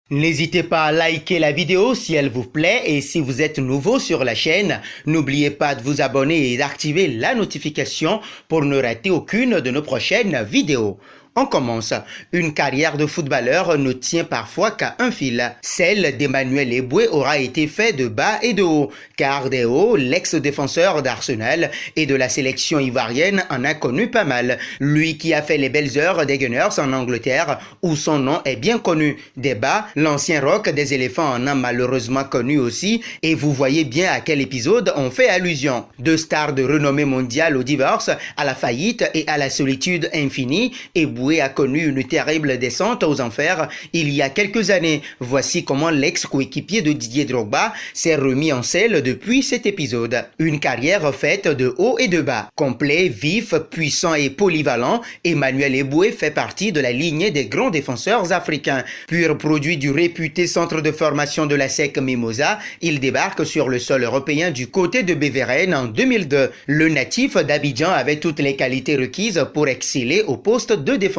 N'hésitez pas à liker la vidéo si elle vous plaît et si vous êtes nouveau sur la chaîne, n'oubliez pas de vous abonner et d'activer la notification pour ne rater aucune de nos prochaines vidéos. On commence. Une carrière de footballeur ne tient parfois qu'à un fil. Celle d'Emmanuel Eboué aura été faite de bas et de haut, car des hauts, l'ex-défenseur d'Arsenal et de la sélection ivoirienne en a connu pas mal. Lui qui a fait les belles heures des Gunners en Angleterre, où son nom est bien connu. Des bas, l'ancien rock des éléphants en a malheureusement connu aussi, et vous voyez bien à quel épisode on fait allusion. Deux stars de renommée mondiale au divorce, à la faillite et à la solitude infinie, Eboué a connu une terrible descente aux enfers il y a quelques années. Voici comment l'ex-coéquipier de Didier Drogba s'est remis en selle depuis cet épisode. Une carrière faite de haut et de bas. Complet, vif, puissant et polyvalent, Emmanuel Eboué fait partie de la lignée des grands défenseurs africains. Pur produit du réputé centre de formation de la SEC Mimosa, il débarque sur le sol européen du côté de Beveren en 2002. Le natif d'Abidjan avait toutes les qualités requises pour exceller au poste de défenseur.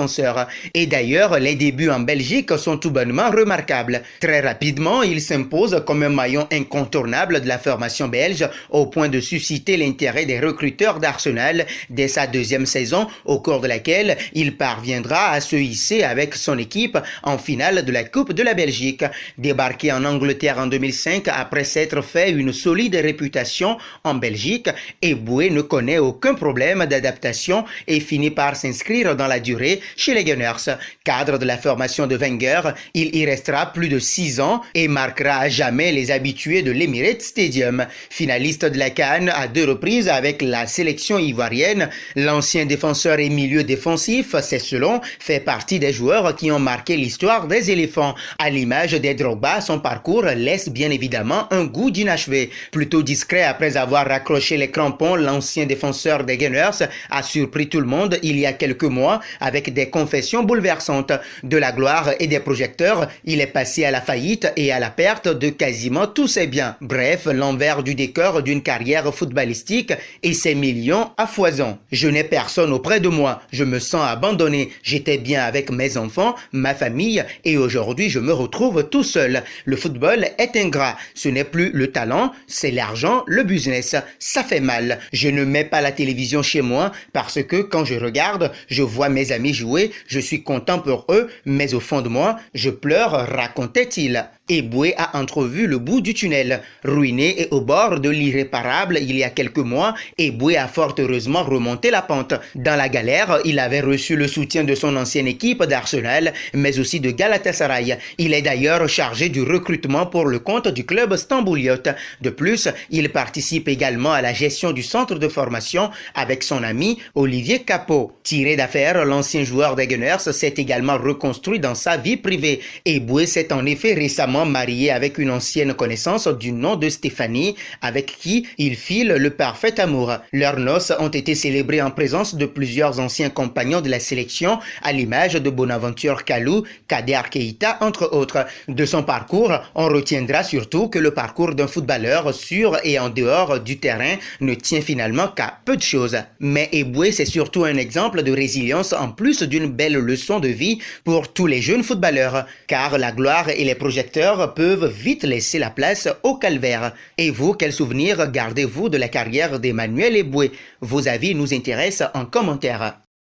Et d'ailleurs, les débuts en Belgique sont tout bonnement remarquables. Très rapidement, il s'impose comme un maillon incontournable de la formation belge au point de susciter l'intérêt des recruteurs d'Arsenal dès sa deuxième saison, au cours de laquelle il parviendra à se hisser avec son équipe en finale de la Coupe de la Belgique. Débarqué en Angleterre en 2005 après s'être fait une solide réputation en Belgique, Eboué ne connaît aucun problème d'adaptation et finit par s'inscrire dans la durée chez les Gunners. Cadre de la formation de Wenger, il y restera plus de 6 ans et marquera à jamais les habitués de l'Emirates Stadium. Finaliste de la CAN à 2 reprises avec la sélection ivoirienne, l'ancien défenseur et milieu défensif, c'est selon, fait partie des joueurs qui ont marqué l'histoire des éléphants. À l'image des Drogba, son parcours laisse bien évidemment un goût d'inachevé. Plutôt discret après avoir raccroché les crampons, l'ancien défenseur des Gunners a surpris tout le monde il y a quelques mois avec des confessions bouleversantes. De la gloire et des projecteurs, il est passé à la faillite et à la perte de quasiment tous ses biens. Bref, l'envers du décor d'une carrière footballistique et ses millions à foison. Je n'ai personne auprès de moi, je me sens abandonné, j'étais bien avec mes enfants, ma famille et aujourd'hui je me retrouve tout seul. Le football est ingrat, ce n'est plus le talent, c'est l'argent, le business. Ça fait mal. Je ne mets pas la télévision chez moi parce que quand je regarde, je vois mes amis jouer, je suis content pour eux, mais au fond de moi, je pleure, racontait-il. Eboué a entrevu le bout du tunnel. Ruiné et au bord de l'irréparable il y a quelques mois, Eboué a fort heureusement remonté la pente. Dans la galère, il avait reçu le soutien de son ancienne équipe d'Arsenal, mais aussi de Galatasaray. Il est d'ailleurs chargé du recrutement pour le compte du club stambouliote. De plus, il participe également à la gestion du centre de formation avec son ami Olivier Capot. Tiré d'affaire, l'ancien joueur des Gunners s'est également reconstruit dans sa vie privée. Eboué s'est en effet récemment marié avec une ancienne connaissance du nom de Stéphanie, avec qui il file le parfait amour. Leurs noces ont été célébrées en présence de plusieurs anciens compagnons de la sélection, à l'image de Bonaventure Kalou, Kader Keita, entre autres. De son parcours, on retiendra surtout que le parcours d'un footballeur sur et en dehors du terrain ne tient finalement qu'à peu de choses. Mais Eboué, c'est surtout un exemple de résilience en plus d'une belle leçon de vie pour tous les jeunes footballeurs, car la gloire et les projecteurs peuvent vite laisser la place au calvaire. Et vous, quel souvenir gardez-vous de la carrière d'Emmanuel Eboué? Vos avis nous intéressent en commentaire.